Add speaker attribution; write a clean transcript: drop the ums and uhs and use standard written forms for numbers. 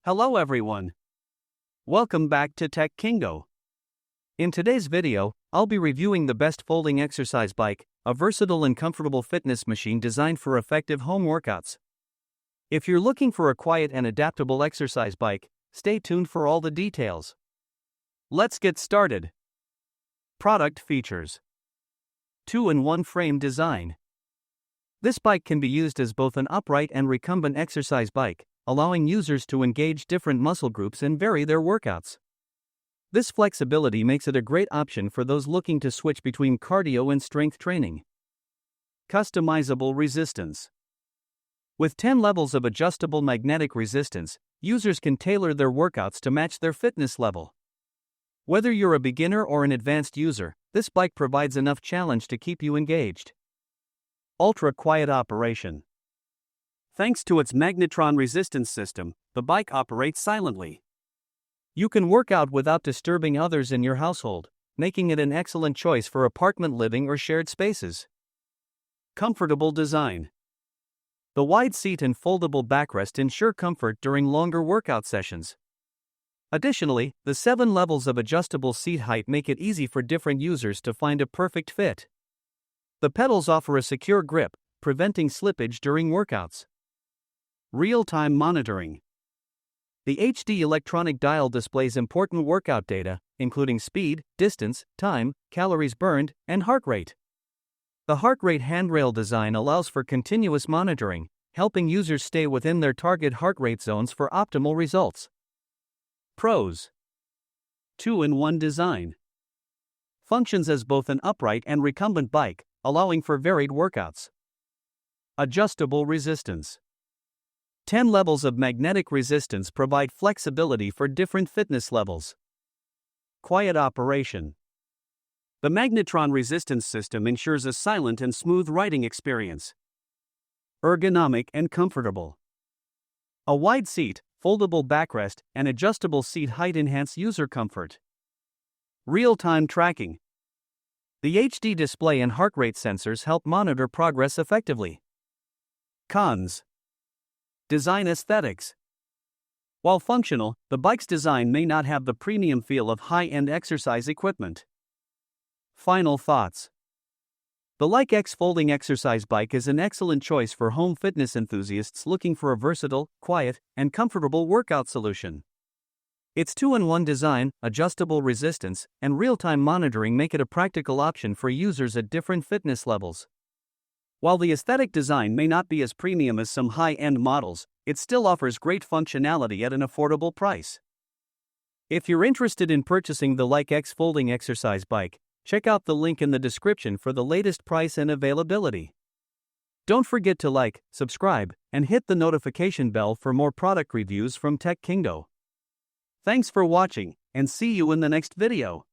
Speaker 1: Hello everyone. Welcome back to Tech Kingo. In today's video, I'll be reviewing the best folding exercise bike, a versatile and comfortable fitness machine designed for effective home workouts. If you're looking for a quiet and adaptable exercise bike, stay tuned for all the details. Let's get started. Product features: 2-in-1 frame design. This bike can be used as both an upright and recumbent exercise bike, allowing users to engage different muscle groups and vary their workouts. This flexibility makes it a great option for those looking to switch between cardio and strength training. Customizable resistance. With 10 levels of adjustable magnetic resistance, users can tailor their workouts to match their fitness level. Whether you're a beginner or an advanced user, this bike provides enough challenge to keep you engaged. Ultra-quiet operation. Thanks to its magnetron resistance system, the bike operates silently. You can work out without disturbing others in your household, making it an excellent choice for apartment living or shared spaces. Comfortable design. The wide seat and foldable backrest ensure comfort during longer workout sessions. Additionally, the 7 levels of adjustable seat height make it easy for different users to find a perfect fit. The pedals offer a secure grip, preventing slippage during workouts. Real-time monitoring. The HD electronic dial displays important workout data, including speed, distance, time, calories burned, and heart rate. The heart rate handrail design allows for continuous monitoring, helping users stay within their target heart rate zones for optimal results. Pros: 2-in-1 design. Functions as both an upright and recumbent bike, allowing for varied workouts. Adjustable resistance. 10 levels of magnetic resistance provide flexibility for different fitness levels. Quiet operation. The magnetron resistance system ensures a silent and smooth riding experience. Ergonomic and comfortable. A wide seat, foldable backrest, and adjustable seat height enhance user comfort. Real-time tracking. The HD display and heart rate sensors help monitor progress effectively. Cons. Design aesthetics. While functional, the bike's design may not have the premium feel of high-end exercise equipment. Final thoughts. The Like X folding exercise bike is an excellent choice for home fitness enthusiasts looking for a versatile, quiet, and comfortable workout solution. Its 2-in-1 design, adjustable resistance, and real-time monitoring make it a practical option for users at different fitness levels. While the aesthetic design may not be as premium as some high-end models, it still offers great functionality at an affordable price. If you're interested in purchasing the Like X folding exercise bike, check out the link in the description for the latest price and availability. Don't forget to like, subscribe, and hit the notification bell for more product reviews from Tech Kingo. Thanks for watching, and see you in the next video.